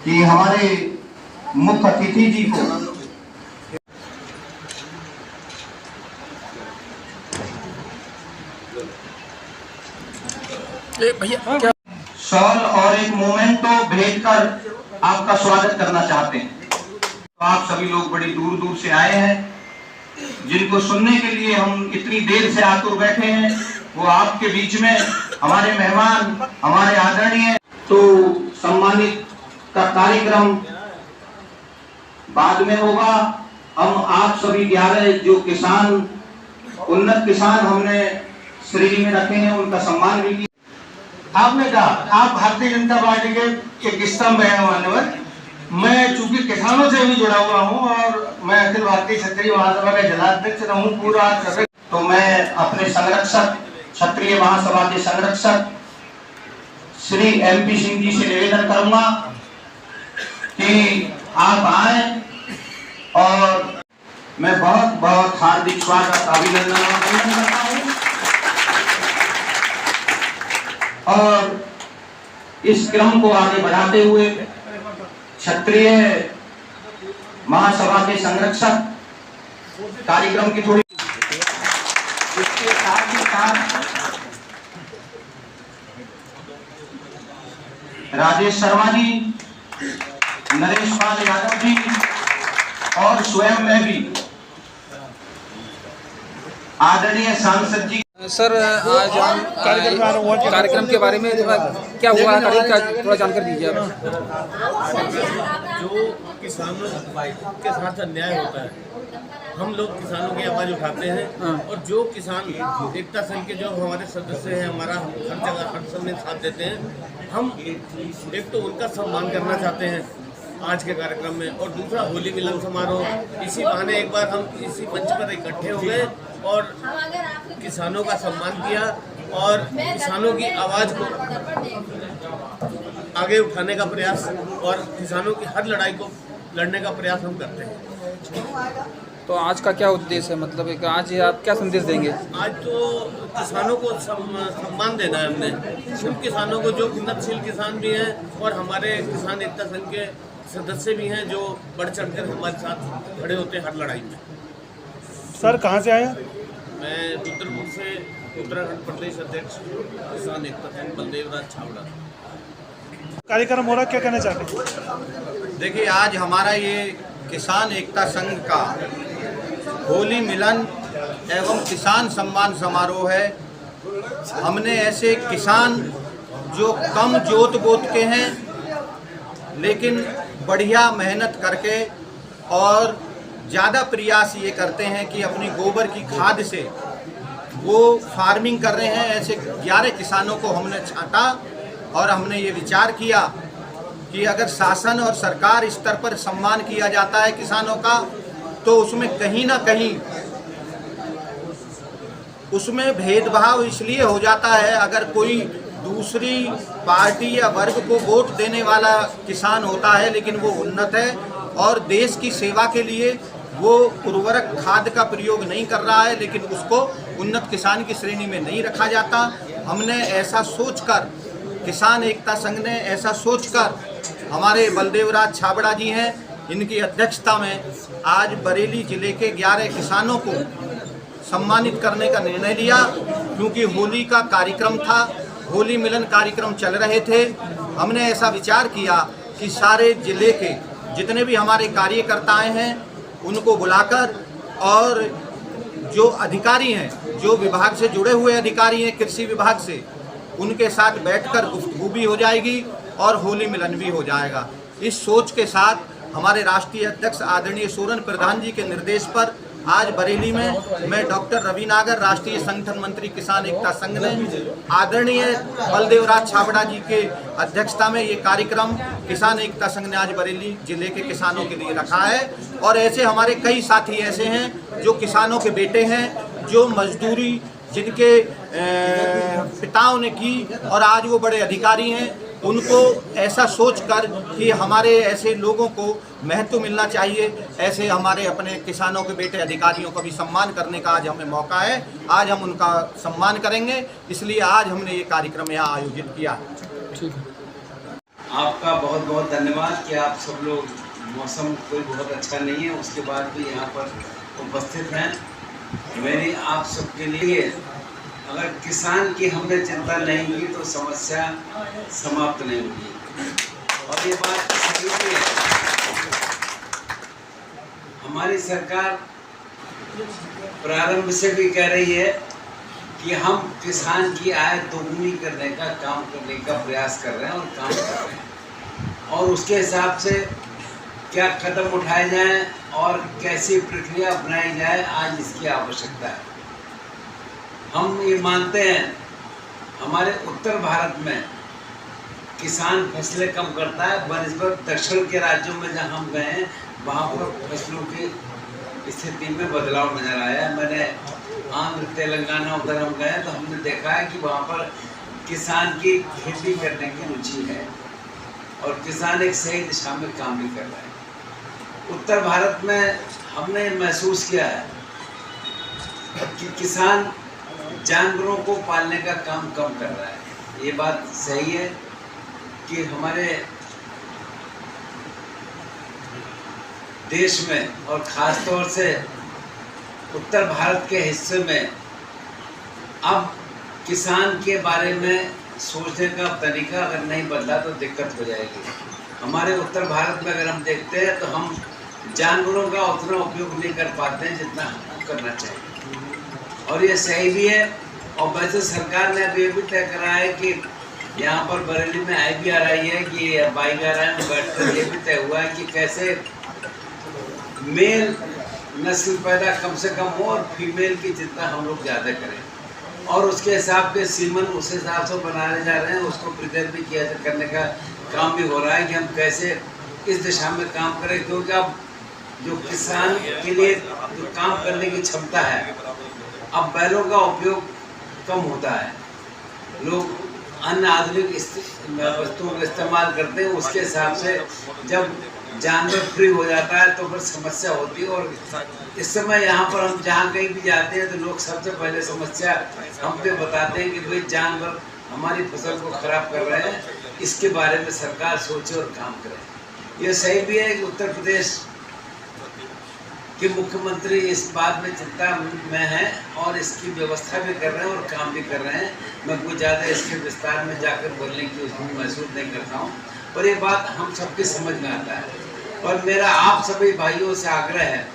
कि हमारे मुख्य अतिथि जी को शॉल और एक मोमेंटो भेजकर आपका स्वागत करना चाहते हैं। तो आप सभी लोग बड़ी दूर दूर से आए हैं, जिनको सुनने के लिए हम इतनी देर से आतुर बैठे हैं, वो आपके बीच में हमारे मेहमान, हमारे आदरणीय। तो सम्मानित का कार्यक्रम बाद में होगा। हम आप सभी 11 जो किसान, उन्नत किसान हमने श्रेणी में रखे हैं, उनका सम्मान भी किया। आपने कहा आप भारतीय जनता पार्टी के एक स्तंभ है मान्यवर। मैं चूंकि किसानों से भी जुड़ा हुआ हूं और मैं अखिल भारतीय क्षत्रिय महासभा का जिलाध्यक्ष रहूं पूरा, तो मैं अपने संरक्षक, क्षत्रिय महासभा के संरक्षक श्री MP सिंह जी से निवेदन करूंगा कि आप आए और मैं बहुत बहुत हार्दिक स्वागत, अभिनंदन करता हूं। और इस क्रम को आगे बढ़ाते हुए क्षत्रिय महासभा के संरक्षक कार्यक्रम की थोड़ी इसके साथ ही साथ राजेश शर्मा जी, नरेश पाल यादव जी और स्वयं मैं भी आदरणीय सांसद जी। सर, आज हम कार्यक्रम के बारे में क्या हुआ, थोड़ा जानकारी दीजिए आप। जो किसानों के साथ अन्याय होता है, हम लोग किसानों की आवाज़ उठाते हैं और जो किसान एकता संघ के जो हमारे सदस्य हैं, हमारा हर जगह हर समय साथ देते हैं, हम एक तो उनका सम्मान करना चाहते हैं आज के कार्यक्रम में, और दूसरा होली मिलन समारोह। इसी बहाने एक बार हम इसी मंच पर इकट्ठे हुए और किसानों का सम्मान किया और किसानों की आवाज़ को आगे उठाने का प्रयास और किसानों की हर लड़ाई को लड़ने का प्रयास हम करते हैं। तो आज का क्या उद्देश्य है, मतलब आज आप क्या संदेश देंगे? आज तो किसानों को सम्मान देना है हमने, उन किसानों को जो उन्नतशील किसान भी हैं और हमारे किसान एकता संघ के सदस्य भी हैं, जो बढ़ चढ़कर हमारे साथ खड़े होते हैं हर लड़ाई में। सर, कहाँ से आए? मैं रुद्रपुर से उत्तराखंड प्रदेश अध्यक्ष किसान एकता संघ बलदेव राज छाबड़ा। कार्यक्रम हो रहा, क्या कहना चाहते हैं? देखिए, आज हमारा ये किसान एकता संघ का होली मिलन एवं किसान सम्मान समारोह है। हमने ऐसे किसान जो कम जोत बोत के हैं लेकिन बढ़िया मेहनत करके और ज़्यादा प्रयास ये करते हैं कि अपनी गोबर की खाद से वो फार्मिंग कर रहे हैं, ऐसे 11 किसानों को हमने छांटा और हमने ये विचार किया कि अगर शासन और सरकार स्तर पर सम्मान किया जाता है किसानों का, तो उसमें कहीं ना कहीं उसमें भेदभाव इसलिए हो जाता है। अगर कोई दूसरी पार्टी या वर्ग को वोट देने वाला किसान होता है लेकिन वो उन्नत है और देश की सेवा के लिए वो उर्वरक खाद का प्रयोग नहीं कर रहा है, लेकिन उसको उन्नत किसान की श्रेणी में नहीं रखा जाता। हमने ऐसा सोचकर, किसान एकता संघ ने ऐसा सोचकर, हमारे बलदेव राज छाबड़ा जी हैं, इनकी अध्यक्षता में आज बरेली जिले के 11 किसानों को सम्मानित करने का निर्णय लिया। क्योंकि होली का कार्यक्रम था, होली मिलन कार्यक्रम चल रहे थे, हमने ऐसा विचार किया कि सारे जिले के जितने भी हमारे कार्यकर्ताएं हैं उनको बुलाकर और जो अधिकारी हैं, जो विभाग से जुड़े हुए अधिकारी हैं कृषि विभाग से, उनके साथ बैठकर गुफ्तगू भी हो जाएगी और होली मिलन भी हो जाएगा। इस सोच के साथ हमारे राष्ट्रीय अध्यक्ष आदरणीय सोरेन प्रधान जी के निर्देश पर आज बरेली में मैं डॉक्टर रवि नागर, राष्ट्रीय संगठन मंत्री किसान एकता संघ ने आदरणीय बलदेव राज छाबड़ा जी के अध्यक्षता में ये कार्यक्रम किसान एकता संघ ने आज बरेली जिले के किसानों के लिए रखा है। और ऐसे हमारे कई साथी ऐसे हैं जो किसानों के बेटे हैं, जो मजदूरी जिनके पिताओं ने की और आज वो बड़े अधिकारी हैं, उनको ऐसा सोचकर कि हमारे ऐसे लोगों को महत्व मिलना चाहिए, ऐसे हमारे अपने किसानों के बेटे अधिकारियों का भी सम्मान करने का आज हमें मौका है। आज हम उनका सम्मान करेंगे, इसलिए आज हमने ये कार्यक्रम यहाँ आयोजित किया। ठीक है। आपका बहुत बहुत धन्यवाद कि आप सब लोग, मौसम कोई बहुत अच्छा नहीं है उसके बाद भी यहाँ पर उपस्थित हैं। मेरी आप सबके लिए, अगर किसान की हमने चिंता नहीं की तो समस्या समाप्त नहीं होगी। और ये बात सही भी है। हमारी सरकार प्रारंभ से भी कह रही है कि हम किसान की आय दोगुनी करने का काम करने का प्रयास कर रहे हैं और काम कर रहे हैं, और उसके हिसाब से क्या कदम उठाए जाएं और कैसी प्रक्रिया अपनाई जाए, आज इसकी आवश्यकता है। हम ये मानते हैं हमारे उत्तर भारत में किसान फसलें कम करता है, बनिस्बत दक्षिण के राज्यों में जहाँ हम गए हैं वहाँ पर फसलों की स्थिति में बदलाव नजर आया। मैंने आंध्र तेलंगाना उधर हम गए तो हमने देखा है कि वहाँ पर किसान की खेती करने की रुचि है और किसान एक सही दिशा में काम भी कर रहा है। उत्तर भारत में हमने महसूस किया है कि किसान जानवरों को पालने का काम कम कर रहा है। ये बात सही है कि हमारे देश में और ख़ास तौर से उत्तर भारत के हिस्से में अब किसान के बारे में सोचने का तरीका अगर नहीं बदला तो दिक्कत हो जाएगी। हमारे उत्तर भारत में अगर हम देखते हैं तो हम जानवरों का उतना उपयोग नहीं कर पाते हैं जितना हमको करना चाहिए, और ये सही भी है। और वैसे सरकार ने अभी ये भी तय करा है कि यहाँ पर बरेली में IBR आई है कि बाइक आ रहा है, बैठकर ये भी तय हुआ है कि कैसे मेल नस्ल पैदा कम से कम हो और फीमेल की जितना हम लोग ज़्यादा करें, और उसके हिसाब के सीमन उस हिसाब से बनाए जा रहे हैं। उसको प्रिपेयर भी किया करने का काम भी हो रहा है कि हम कैसे इस दिशा में काम करें, क्योंकि अब जो किसान के लिए जो काम करने की क्षमता है, अब बैलों का उपयोग कम होता है। लोग अन्य आधुनिक वस्तुओं का इस्तेमाल करते हैं, उसके हिसाब से जब जानवर फ्री हो जाता है तो फिर समस्या होती है। और इस समय यहाँ पर हम जहाँ कहीं भी जाते हैं तो लोग सबसे पहले समस्या हम पे बताते हैं कि भाई जानवर हमारी फसल को खराब कर रहे हैं, इसके बारे में सरकार सोचे और काम करे। ये सही भी है कि उत्तर प्रदेश के मुख्यमंत्री इस बात में चिंता में हैं और इसकी व्यवस्था भी कर रहे हैं और काम भी कर रहे हैं। मैं कुछ ज़्यादा इसके विस्तार में जाकर बोलने की उसमें महसूस नहीं करता हूँ, पर ये बात हम सबके समझ में आता है। और मेरा आप सभी भाइयों से आग्रह है